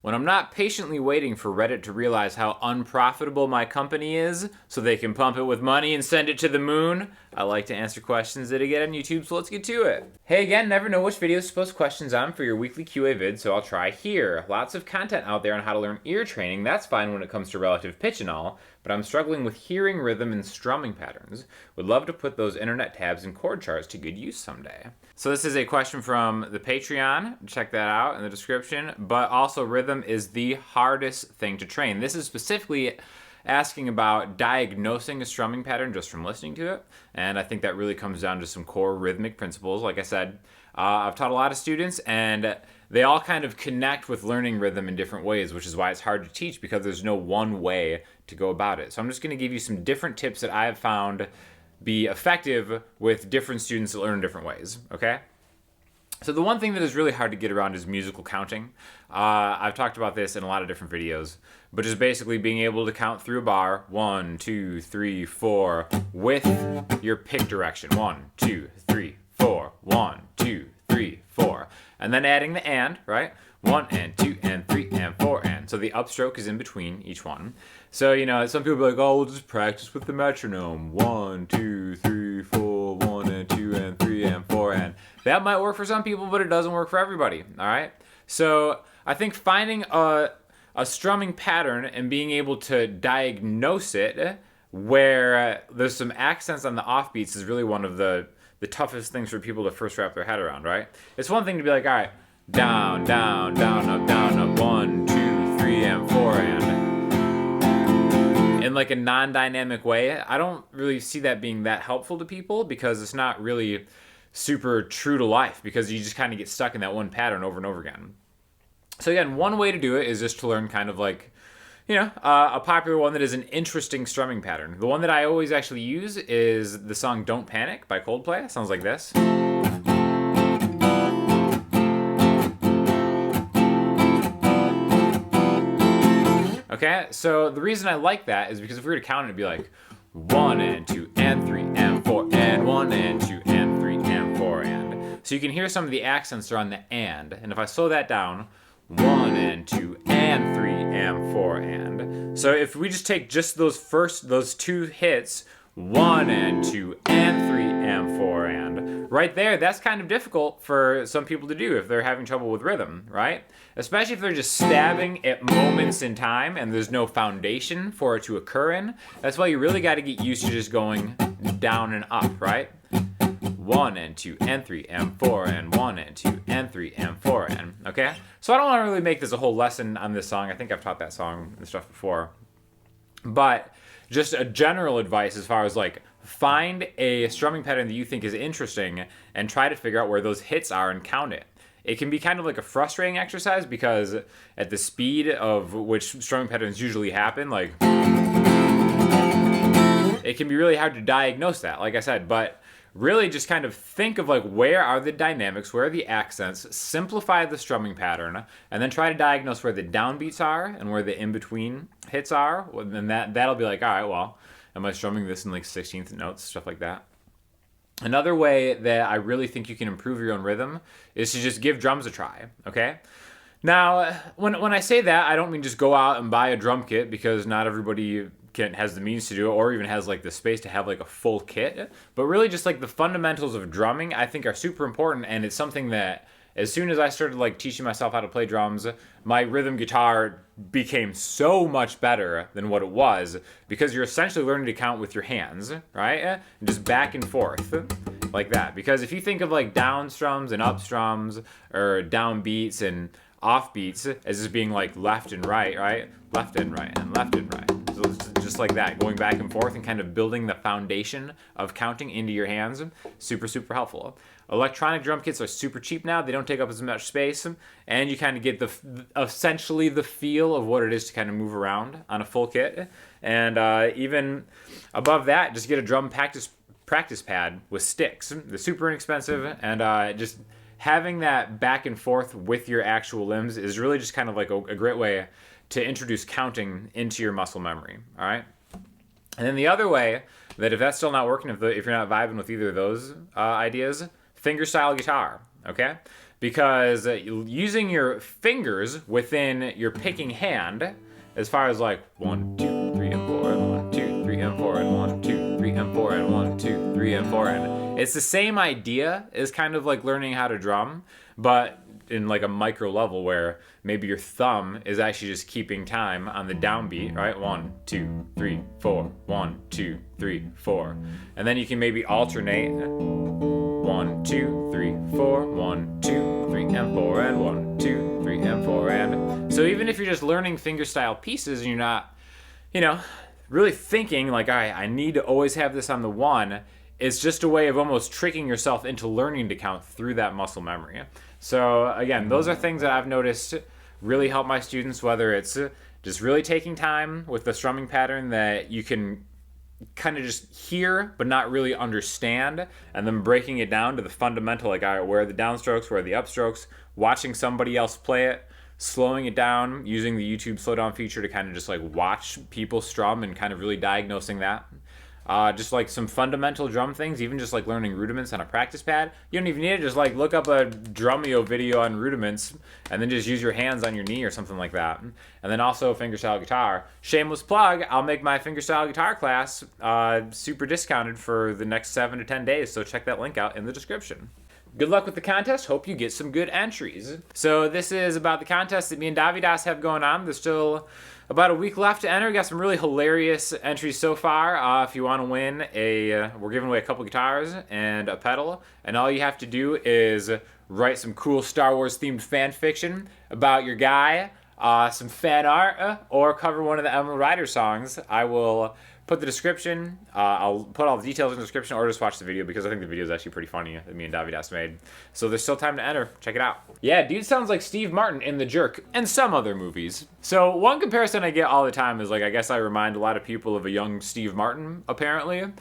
When I'm not patiently waiting for Reddit to realize how unprofitable my company is so they can pump it with money and send it to the moon, I like to answer questions that I get on YouTube, so let's get to it. Hey again, never know which videos to post questions on for your weekly QA vid, so I'll try here. Lots of content out there on how to learn ear training, that's fine when it comes to relative pitch and all, but I'm struggling with hearing rhythm and strumming patterns. Would love to put those internet tabs and chord charts to good use someday. So this is a question from the Patreon, check that out in the description, but also rhythm is the hardest thing to train. This is specifically asking about diagnosing a strumming pattern just from listening to it, and I think that really comes down to some core rhythmic principles. Like I said, I've taught a lot of students, and they all kind of connect with learning rhythm in different ways, which is why it's hard to teach because there's no one way to go about it. So I'm just going to give you some different tips that I have found be effective with different students that learn in different ways, okay? So the one thing that is really hard to get around is musical counting. I've talked about this in a lot of different videos, but just basically being able to count through a bar, 1, 2, 3, 4, with your pick direction. 1, 2, 3, 4, 1, 2, 3, 4. And then adding the and, right? 1 and 2 and 3 and 4 and. So the upstroke is in between each one. So, you know, some people are like, oh, we'll just practice with the metronome. 1, 2, 3, 4, 1 and 2 and 3 and 4 and. That might work for some people, but it doesn't work for everybody, all right? So I think finding a strumming pattern and being able to diagnose it where there's some accents on the offbeats is really one of the toughest things for people to first wrap their head around, right? It's one thing to be like, all right, down, down, down, up, 1, 2, 3, and 4, and in like a non-dynamic way. I don't really see that being that helpful to people because it's not really super true to life because you just kind of get stuck in that one pattern over and over again. So again, one way to do it is just to learn kind of like, you know, a popular one that is an interesting strumming pattern. The one that I always actually use is the song Don't Panic by Coldplay. It sounds like this. Okay, so the reason I like that is because if we were to count it, it'd be like 1 and 2 and 3 and 4 and 1 and 2 and 3 and 4 and. So you can hear some of the accents are on the and if I slow that down, 1 and 2 and 3 and 4 and. So if we just take just those two hits, 1 and 2 and 3 and 4 and, right there, that's kind of difficult for some people to do if they're having trouble with rhythm, right? Especially if they're just stabbing at moments in time and there's no foundation for it to occur in. That's why you really got to get used to just going down and up, right? 1 and 2 and 3 and 4 and 1 and 2 and 3 and 4 and, okay? So I don't want to really make this a whole lesson on this song. I think I've taught that song and stuff before. But just a general advice as far as like find a strumming pattern that you think is interesting and try to figure out where those hits are and count it. It can be kind of like a frustrating exercise because at the speed of which strumming patterns usually happen, like it can be really hard to diagnose that, like I said, but really just kind of think of like where are the dynamics, where are the accents, simplify the strumming pattern, and then try to diagnose where the downbeats are and where the in-between hits are. Well, then that'll be like, all right, well, am I strumming this in like 16th notes, stuff like that. Another way that I really think you can improve your own rhythm is to just give drums a try, okay? Now, when I say that, I don't mean just go out and buy a drum kit because not everybody has the means to do it or even has like the space to have like a full kit. But really just like the fundamentals of drumming I think are super important, and it's something that as soon as I started like teaching myself how to play drums, my rhythm guitar became so much better than what it was because you're essentially learning to count with your hands, right? And just back and forth like that. Because if you think of like down strums and up strums or down beats and off beats as just being like left and right, right? Left and right and left and right. So it's just like that, going back and forth and kind of building the foundation of counting into your hands. Super, super helpful. Electronic drum kits are super cheap now. They don't take up as much space, and you kind of get essentially the feel of what it is to kind of move around on a full kit. And even above that, just get a drum practice pad with sticks. They're super inexpensive, and just having that back and forth with your actual limbs is really just kind of like a great way to introduce counting into your muscle memory, all right? And then the other way that if that's still not working, if you're not vibing with either of those ideas, fingerstyle guitar, okay? because using your fingers within your picking hand, as far as like 1, 2, 3, and 4, and 1, 2, 3, and 4, and 1, 2, 3, and 4, and 1, 2, 3, and 4, and it's the same idea as kind of like learning how to drum, but in like a micro level where maybe your thumb is actually just keeping time on the downbeat, right? 1, 2, 3, 4, 1, 2, 3, 4. And then you can maybe alternate 1, 2, 3, 4, 1, 2, 3, and 4, and 1, 2, 3, and 4, and so even if you're just learning fingerstyle pieces and you're not, really thinking like, all right, I need to always have this on the 1, it's just a way of almost tricking yourself into learning to count through that muscle memory. So again, those are things that I've noticed really help my students, whether it's just really taking time with the strumming pattern that you can kind of just hear but not really understand, and then breaking it down to the fundamental, like, all right, where are the downstrokes, where are the upstrokes, watching somebody else play it, slowing it down, using the YouTube slowdown feature to kind of just like watch people strum and kind of really diagnosing that. Just like some fundamental drum things, even just like learning rudiments on a practice pad. You don't even need to just like look up a Drumeo video on rudiments and then just use your hands on your knee or something like that. And then also fingerstyle guitar. Shameless plug, I'll make my fingerstyle guitar class super discounted for the next 7 to 10 days, so check that link out in the description. Good luck with the contest. Hope you get some good entries. So this is about the contest that me and Davidas have going on. There's still about a week left to enter. We got some really hilarious entries so far. If you want to win we're giving away a couple guitars and a pedal, and all you have to do is write some cool Star Wars themed fan fiction about your guy, some fan art, or cover one of the Emeryld Ryders songs. I will put the description, I'll put all the details in the description, or just watch the video because I think the video is actually pretty funny that me and Davidas made. So there's still time to enter. Check it out. Yeah, dude sounds like Steve Martin in The Jerk and some other movies. So one comparison I get all the time is like, I guess I remind a lot of people of a young Steve Martin, apparently.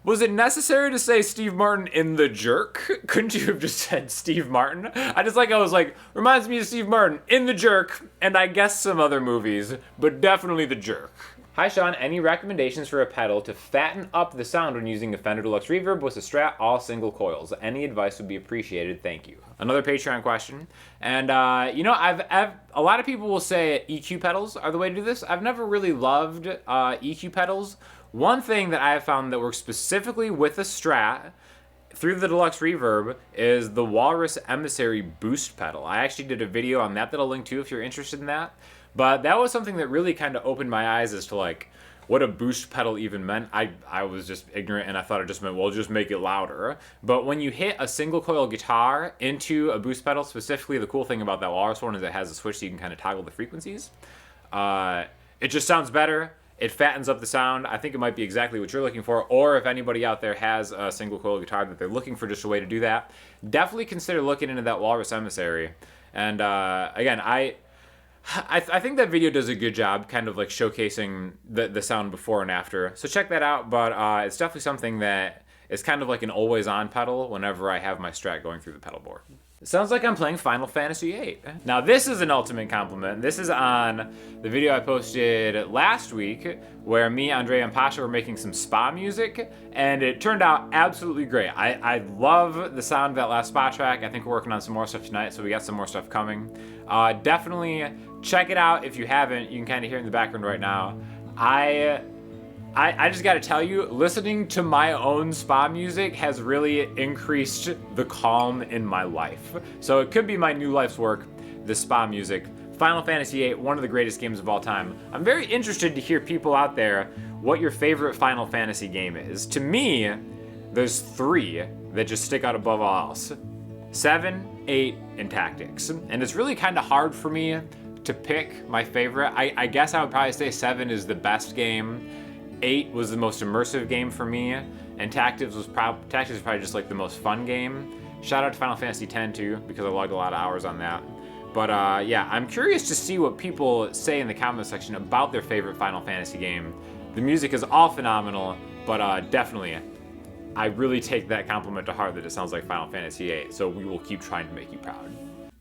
Was it necessary to say Steve Martin in The Jerk? Couldn't you have just said Steve Martin? I was like, reminds me of Steve Martin in The Jerk, and I guess some other movies, but definitely The Jerk. Hi Sean, any recommendations for a pedal to fatten up the sound when using a Fender Deluxe Reverb with a Strat all single coils? Any advice would be appreciated, thank you. Another Patreon question. And I've a lot of people will say EQ pedals are the way to do this. I've never really loved EQ pedals. One thing that I have found that works specifically with a Strat through the Deluxe Reverb is the Walrus Emissary Boost pedal. I actually did a video on that I'll link to if you're interested in that. But that was something that really kind of opened my eyes as to like what a boost pedal even meant. I was just ignorant and I thought it just meant, well, just make it louder. But when you hit a single coil guitar into a boost pedal, specifically the cool thing about that Walrus one is it has a switch so you can kind of toggle the frequencies. It just sounds better. It fattens up the sound. I think it might be exactly what you're looking for. Or if anybody out there has a single coil guitar that they're looking for just a way to do that, definitely consider looking into that Walrus Emissary. And again, I think that video does a good job kind of like showcasing the sound before and after. So check that out, but it's definitely something that is kind of like an always on pedal whenever I have my Strat going through the pedal board. It sounds like I'm playing Final Fantasy VIII. Now this is an ultimate compliment. This is on the video I posted last week where me, Andre, and Pasha were making some spa music, and it turned out absolutely great. I love the sound of that last spa track. I think we're working on some more stuff tonight, so we got some more stuff coming. Definitely check it out if you haven't. You can kind of hear it in the background right now. I just gotta tell you, listening to my own spa music has really increased the calm in my life. So it could be my new life's work, the spa music. Final Fantasy VIII, one of the greatest games of all time. I'm very interested to hear people out there what your favorite Final Fantasy game is. To me, there's 3 that just stick out above all else. 7, 8, and Tactics. And it's really kind of hard for me to pick my favorite. I guess I would probably say 7 is the best game. 8 was the most immersive game for me, and Tactics was probably just like the most fun game. Shout out to Final Fantasy X too, because I logged a lot of hours on that. But yeah, I'm curious to see what people say in the comment section about their favorite Final Fantasy game. The music is all phenomenal, but definitely, I really take that compliment to heart that it sounds like Final Fantasy VIII, so we will keep trying to make you proud.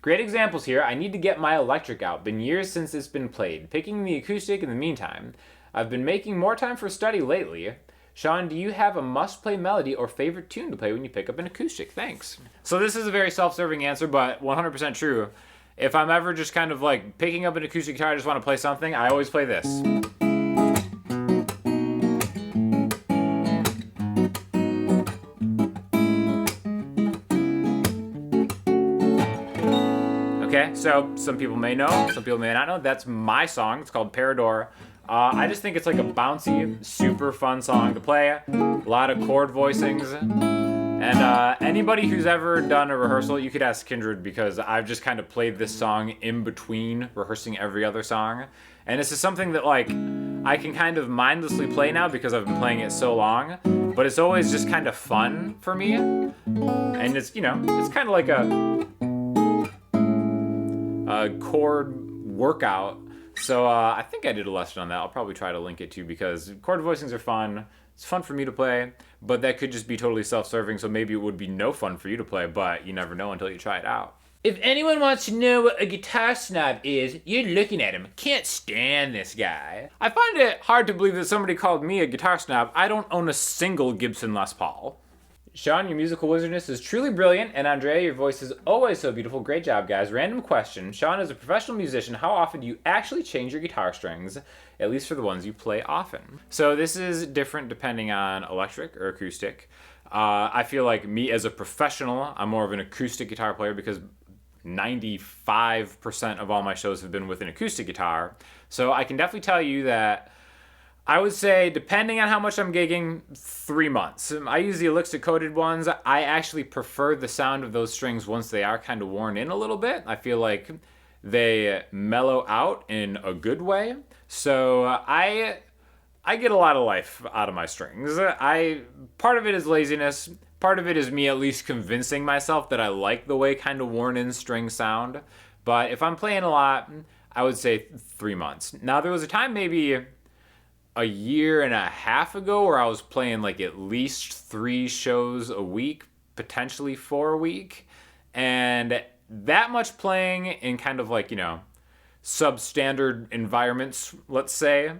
Great examples here. I need to get my electric out. Been years since it's been played. Picking the acoustic in the meantime. I've been making more time for study lately. Sean, do you have a must-play melody or favorite tune to play when you pick up an acoustic? Thanks. So this is a very self-serving answer, but 100% true. If I'm ever just kind of like picking up an acoustic guitar, I just want to play something, I always play this. Okay, so some people may know, some people may not know. That's my song. It's called Parador. I just think it's like a bouncy, super fun song to play. A lot of chord voicings. And anybody who's ever done a rehearsal, you could ask Kindred, because I've just kind of played this song in between rehearsing every other song. And this is something that like I can kind of mindlessly play now because I've been playing it so long. But it's always just kind of fun for me. And it's, you know, it's kind of like a chord workout. So I think I did a lesson on that. I'll probably try to link it too, because chord voicings are fun. It's fun for me to play, but that could just be totally self-serving, so maybe it would be no fun for you to play, but you never know until you try it out. If anyone wants to know what a guitar snob is, you're looking at him. Can't stand this guy. I find it hard to believe that somebody called me a guitar snob. I don't own a single Gibson Les Paul. Sean, your musical wizardness is truly brilliant, and Andrea, your voice is always so beautiful. Great job, guys. Random question. Sean, as a professional musician, how often do you actually change your guitar strings, at least for the ones you play often? So this is different depending on electric or acoustic. I feel like me as a professional, I'm more of an acoustic guitar player because 95% of all my shows have been with an acoustic guitar. So I can definitely tell you that I would say, depending on how much I'm gigging, 3 months. I use the Alexa coated ones. I actually prefer the sound of those strings once they are kind of worn in a little bit. I feel like they mellow out in a good way. So I get a lot of life out of my strings. Part of it is laziness. Part of it is me at least convincing myself that I like the way kind of worn in strings sound. But if I'm playing a lot, I would say 3 months. Now, there was a time maybe a year and a half ago where I was playing like at least 3 shows a week, potentially 4 a week. And that much playing in kind of like, you know, substandard environments, let's say,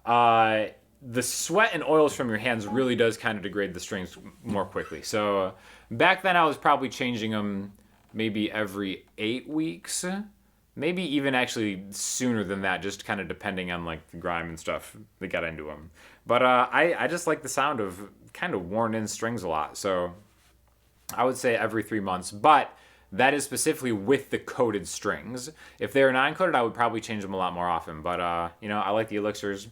the sweat and oils from your hands really does kind of degrade the strings more quickly. So back then I was probably changing them maybe every 8 weeks. Maybe even actually sooner than that, just kind of depending on like the grime and stuff that got into them. But I just like the sound of kind of worn in strings a lot. So I would say every 3 months, but that is specifically with the coated strings. If they're non-coated, I would probably change them a lot more often. But you know, I like the elixirs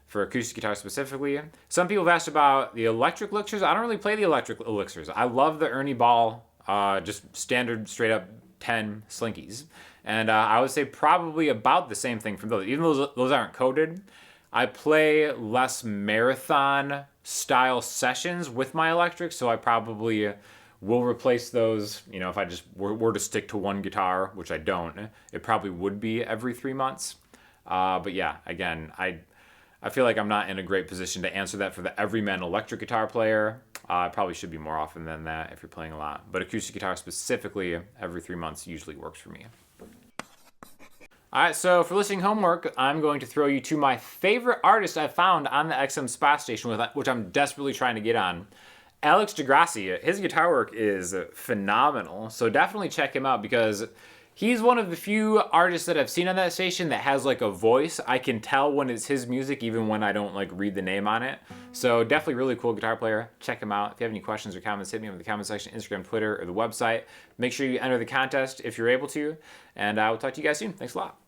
for acoustic guitar specifically. Some people have asked about the electric elixirs. I don't really play the electric elixirs. I love the Ernie Ball, just standard straight up 10 slinkies. And I would say probably about the same thing from those. Even though those aren't coated, I play less marathon style sessions with my electric, so I probably will replace those. You know, if I just were to stick to one guitar, which I don't, it probably would be every 3 months. But yeah, again, I feel like I'm not in a great position to answer that for the everyman electric guitar player. I probably should be more often than that if you're playing a lot. But acoustic guitar specifically, every 3 months usually works for me. All right, so for listening homework, I'm going to throw you to my favorite artist I've found on the XM Spa Station, which I'm desperately trying to get on. Alex de Grassi. His guitar work is phenomenal, so definitely check him out because he's one of the few artists that I've seen on that station that has like a voice. I can tell when it's his music even when I don't like read the name on it. So definitely really cool guitar player. Check him out. If you have any questions or comments, hit me up in the comment section, Instagram, Twitter, or the website. Make sure you enter the contest if you're able to. And I will talk to you guys soon. Thanks a lot.